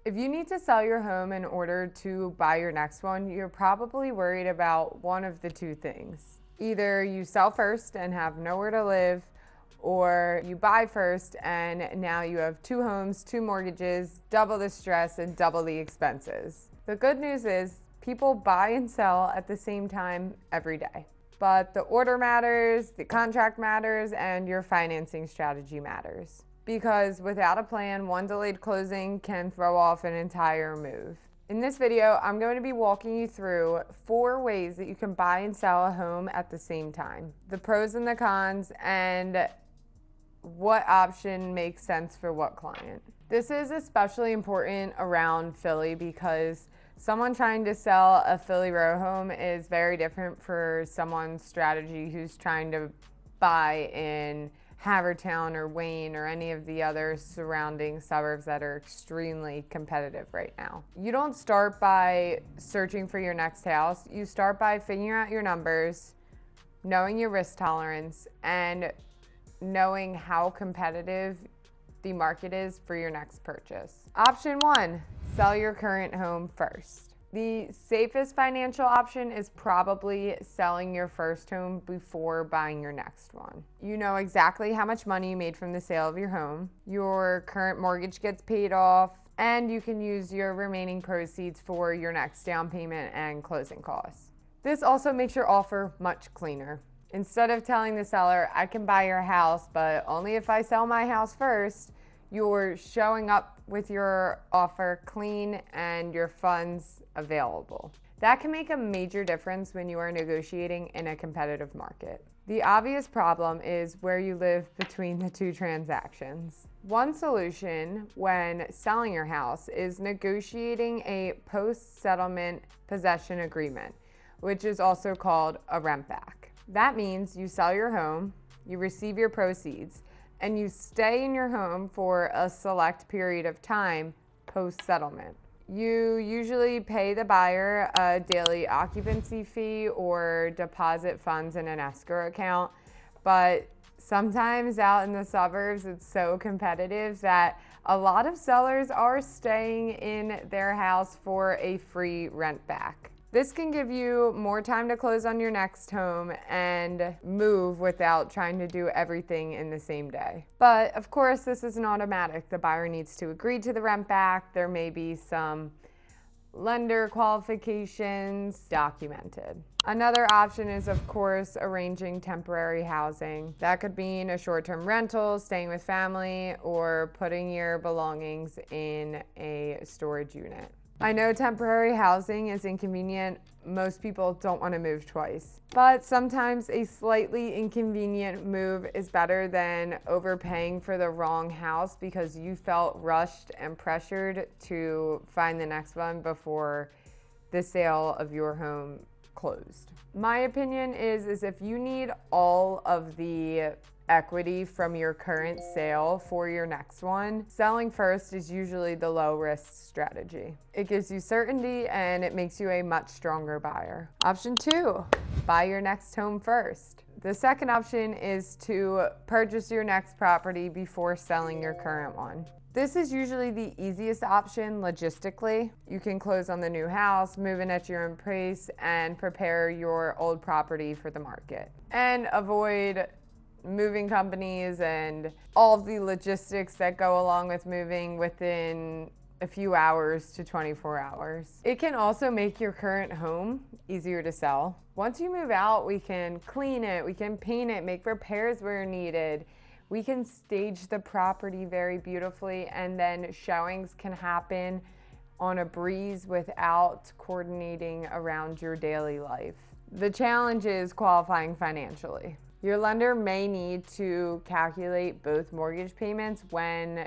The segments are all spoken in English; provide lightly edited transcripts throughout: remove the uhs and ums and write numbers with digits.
If you need to sell your home in order to buy your next one, you're probably worried about one of the two things. Either you sell first and have nowhere to live, or you buy first and now you have two homes, two mortgages, double the stress and double the expenses. The good news is people buy and sell at the same time every day. But the order matters, the contract matters, and your financing strategy matters. Because without a plan, one delayed closing can throw off an entire move. In this video, I'm going to be walking you through 4 ways that you can buy and sell a home at the same time. The pros and the cons, and what option makes sense for what client. This is especially important around Philly because someone trying to sell a Philly row home is very different for someone's strategy who's trying to buy in Havertown or Wayne or any of the other surrounding suburbs that are extremely competitive right now. You don't start by searching for your next house. You start by figuring out your numbers, knowing your risk tolerance, and knowing how competitive the market is for your next purchase. Option 1, sell your current home first. The safest financial option is probably selling your first home before buying your next one. You know exactly how much money you made from the sale of your home, your current mortgage gets paid off, and you can use your remaining proceeds for your next down payment and closing costs. This also makes your offer much cleaner. Instead of telling the seller, I can buy your house, but only if I sell my house first, you're showing up with your offer clean and your funds available. That can make a major difference when you are negotiating in a competitive market. The obvious problem is where you live between the two transactions. One solution when selling your house is negotiating a post-settlement possession agreement, which is also called a rent back. That means you sell your home, you receive your proceeds, and you stay in your home for a select period of time post-settlement. You usually pay the buyer a daily occupancy fee or deposit funds in an escrow account, but sometimes out in the suburbs it's so competitive that a lot of sellers are staying in their house for a free rent back. This can give you more time to close on your next home and move without trying to do everything in the same day. But of course, this isn't automatic. The buyer needs to agree to the rent back. There may be some lender qualifications documented. Another option is, of course, arranging temporary housing. That could mean a short-term rental, staying with family, or putting your belongings in a storage unit. I know temporary housing is inconvenient. Most people don't want to move twice. But sometimes a slightly inconvenient move is better than overpaying for the wrong house because you felt rushed and pressured to find the next one before the sale of your home closed. My opinion is if you need all of the equity from your current sale for your next one, selling first is usually the low risk strategy. It gives you certainty and it makes you a much stronger buyer. Option 2, buy your next home first. The second option is to purchase your next property before selling your current one. This is usually the easiest option logistically. You can close on the new house, move in at your own pace, and prepare your old property for the market. And avoid moving companies and all of the logistics that go along with moving within a few hours to 24 hours. It can also make your current home easier to sell. Once you move out, we can clean it, we can paint it, make repairs where needed. We can stage the property very beautifully, and then showings can happen on a breeze without coordinating around your daily life. The challenge is qualifying financially. Your lender may need to calculate both mortgage payments when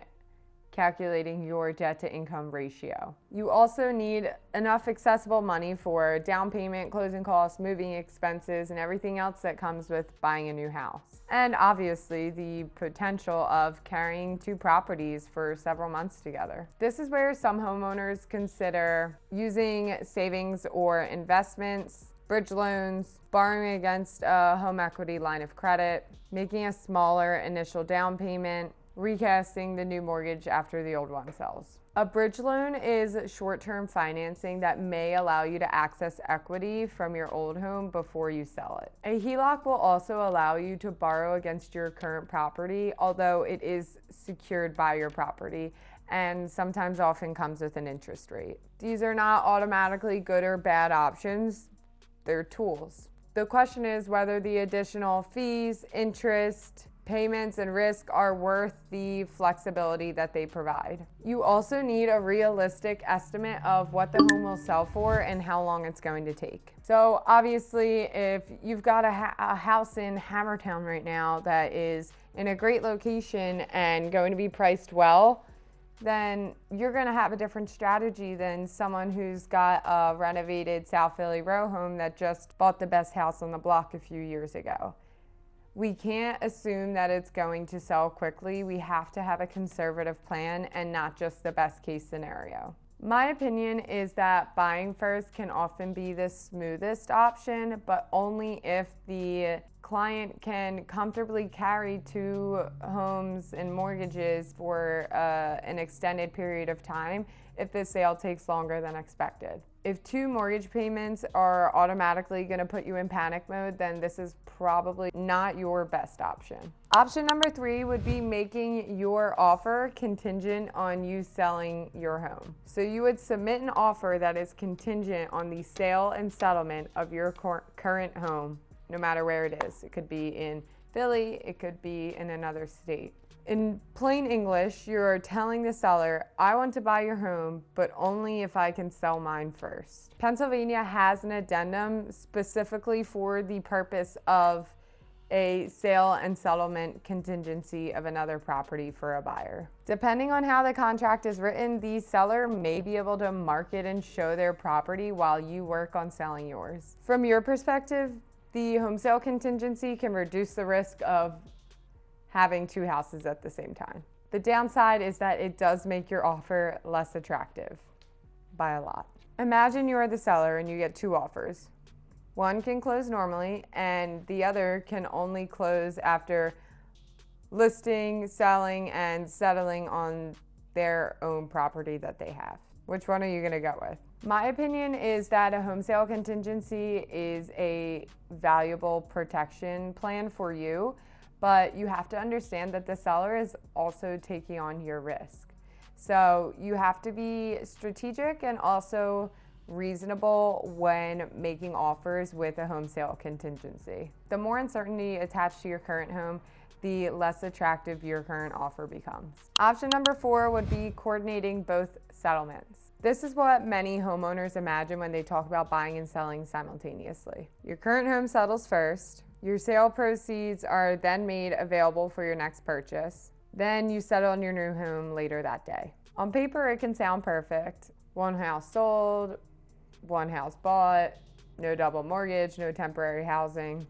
calculating your debt to income ratio. You also need enough accessible money for down payment, closing costs, moving expenses, and everything else that comes with buying a new house. And obviously the potential of carrying 2 properties for several months together. This is where some homeowners consider using savings or investments, bridge loans, borrowing against a home equity line of credit, making a smaller initial down payment, recasting the new mortgage after the old one sells. A bridge loan is short-term financing that may allow you to access equity from your old home before you sell it. A HELOC will also allow you to borrow against your current property, although it is secured by your property and sometimes often comes with an interest rate. These are not automatically good or bad options. They're tools. The question is whether the additional fees, interest, payments, and risk are worth the flexibility that they provide. You also need a realistic estimate of what the home will sell for and how long it's going to take. So obviously, if you've got a house in Hammertown right now that is in a great location and going to be priced well, then you're going to have a different strategy than someone who's got a renovated South Philly row home that just bought the best house on the block a few years ago. We can't assume that it's going to sell quickly. We have to have a conservative plan and not just the best case scenario. My opinion is that buying first can often be the smoothest option, but only if the client can comfortably carry 2 homes and mortgages for an extended period of time if the sale takes longer than expected. If 2 mortgage payments are automatically going to put you in panic mode, then this is probably not your best option. Option number 3 would be making your offer contingent on you selling your home. So you would submit an offer that is contingent on the sale and settlement of your current home, no matter where it is. It could be in Philly, it could be in another state. In plain English, you're telling the seller, I want to buy your home, but only if I can sell mine first. Pennsylvania has an addendum specifically for the purpose of a sale and settlement contingency of another property for a buyer. Depending on how the contract is written, the seller may be able to market and show their property while you work on selling yours. From your perspective, the home sale contingency can reduce the risk of having 2 houses at the same time. The downside is that it does make your offer less attractive by a lot. Imagine you are the seller and you get 2 offers. One can close normally and the other can only close after listing, selling, and settling on their own property that they have. Which one are you gonna go with? My opinion is that a home sale contingency is a valuable protection plan for you, but you have to understand that the seller is also taking on your risk. So you have to be strategic and also reasonable when making offers with a home sale contingency. The more uncertainty attached to your current home, the less attractive your current offer becomes. Option number 4 would be coordinating both settlements. This is what many homeowners imagine when they talk about buying and selling simultaneously. Your current home settles first. Your sale proceeds are then made available for your next purchase. Then you settle on your new home later that day. On paper, it can sound perfect. 1 house sold, 1 house bought, no double mortgage, no temporary housing.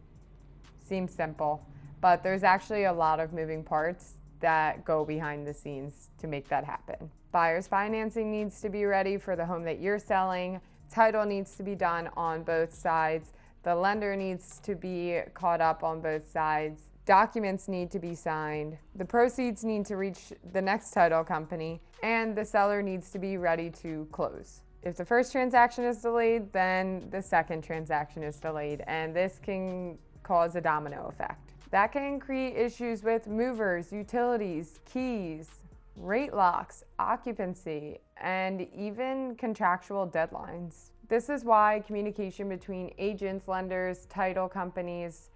Seems simple, but there's actually a lot of moving parts that go behind the scenes to make that happen. Buyer's financing needs to be ready for the home that you're selling. Title needs to be done on both sides. The lender needs to be caught up on both sides. Documents need to be signed. The proceeds need to reach the next title company, and the seller needs to be ready to close. If the first transaction is delayed, then the second transaction is delayed, and this can cause a domino effect. That can create issues with movers, utilities, keys, rate locks, occupancy, and even contractual deadlines. This is why communication between agents, lenders, title companies,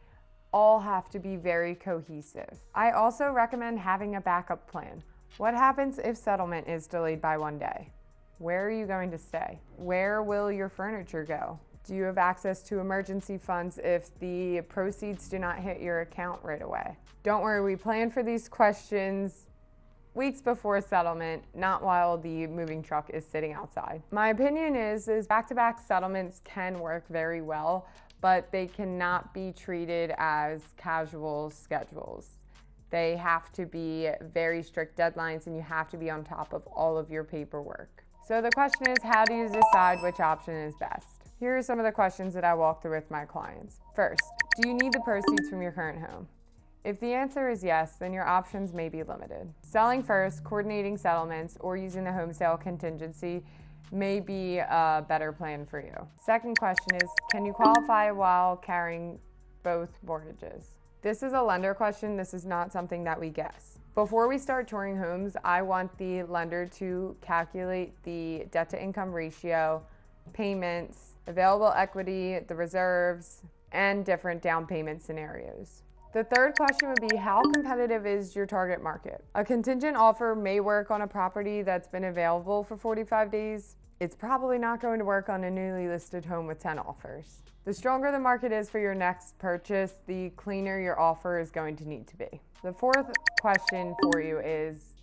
all have to be very cohesive. I also recommend having a backup plan. What happens if settlement is delayed by 1 day? Where are you going to stay? Where will your furniture go? Do you have access to emergency funds if the proceeds do not hit your account right away? Don't worry, we plan for these questions weeks before settlement, not while the moving truck is sitting outside. My opinion is back-to-back settlements can work very well, but they cannot be treated as casual schedules. They have to be very strict deadlines and you have to be on top of all of your paperwork. So the question is, how do you decide which option is best? Here are some of the questions that I walk through with my clients. First, do you need the proceeds from your current home? If the answer is yes, then your options may be limited. Selling first, coordinating settlements, or using the home sale contingency may be a better plan for you. Second question is, can you qualify while carrying both mortgages? This is a lender question. This is not something that we guess. Before we start touring homes, I want the lender to calculate the debt to income ratio, payments, available equity, the reserves, and different down payment scenarios. The third question would be, how competitive is your target market? A contingent offer may work on a property that's been available for 45 days. It's probably not going to work on a newly listed home with 10 offers. The stronger the market is for your next purchase, the cleaner your offer is going to need to be. The fourth question for you is,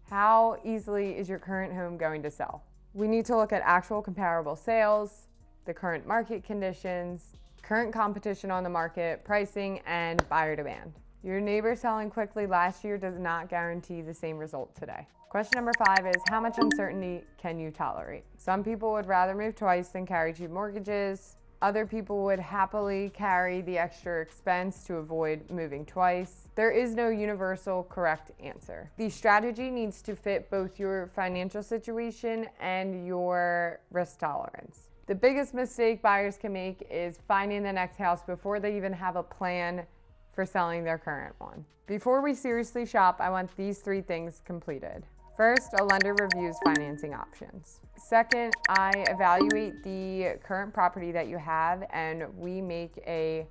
how easily is your current home going to sell? We need to look at actual comparable sales, the current market conditions, current competition on the market, pricing, and buyer demand. Your neighbor selling quickly last year does not guarantee the same result today. Question number 5 is, how much uncertainty can you tolerate? Some people would rather move twice than carry 2 mortgages. Other people would happily carry the extra expense to avoid moving twice. There is no universal correct answer. The strategy needs to fit both your financial situation and your risk tolerance. The biggest mistake buyers can make is finding the next house before they even have a plan for selling their current one. Before we seriously shop, I want these 3 things completed. First, a lender reviews financing options. Second, I evaluate the current property that you have, and we make a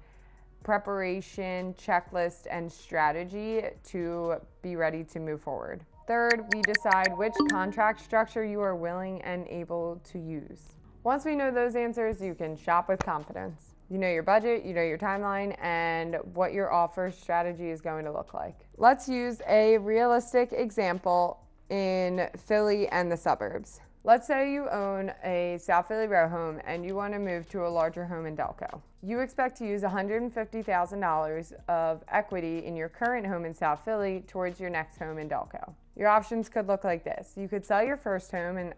preparation checklist and strategy to be ready to move forward. Third, we decide which contract structure you are willing and able to use. Once we know those answers, you can shop with confidence. You know your budget, you know your timeline, and what your offer strategy is going to look like. Let's use a realistic example in Philly and the suburbs. Let's say you own a South Philly row home and you want to move to a larger home in Delco. You expect to use $150,000 of equity in your current home in South Philly towards your next home in Delco. Your options could look like this. You could sell your first home and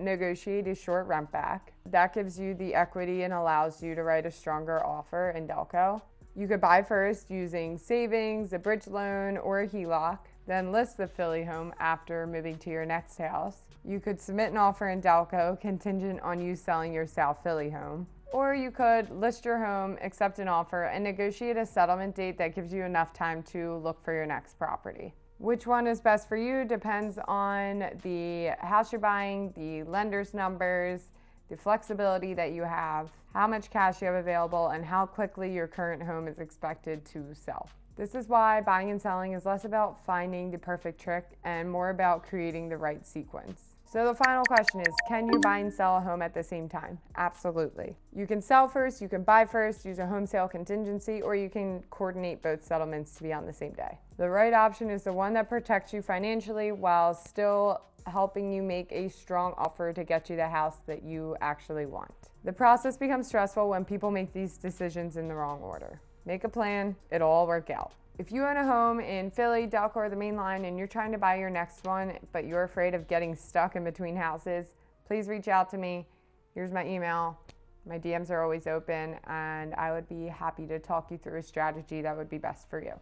negotiate a short rent back. That gives you the equity and allows you to write a stronger offer in Delco. You could buy first using savings, a bridge loan, or a HELOC, then list the Philly home after moving to your next house. You could submit an offer in Delco contingent on you selling your South Philly home. Or you could list your home, accept an offer, and negotiate a settlement date that gives you enough time to look for your next property. Which one is best for you depends on the house you're buying, the lender's numbers, the flexibility that you have, how much cash you have available, and how quickly your current home is expected to sell. This is why buying and selling is less about finding the perfect trick and more about creating the right sequence. So the final question is, can you buy and sell a home at the same time? Absolutely. You can sell first, you can buy first, use a home sale contingency, or you can coordinate both settlements to be on the same day. The right option is the one that protects you financially while still helping you make a strong offer to get you the house that you actually want. The process becomes stressful when people make these decisions in the wrong order. Make a plan, it'll all work out. If you own a home in Philly, Delco, or the main line, and you're trying to buy your next one, but you're afraid of getting stuck in between houses, please reach out to me. Here's my email. My DMs are always open, and I would be happy to talk you through a strategy that would be best for you.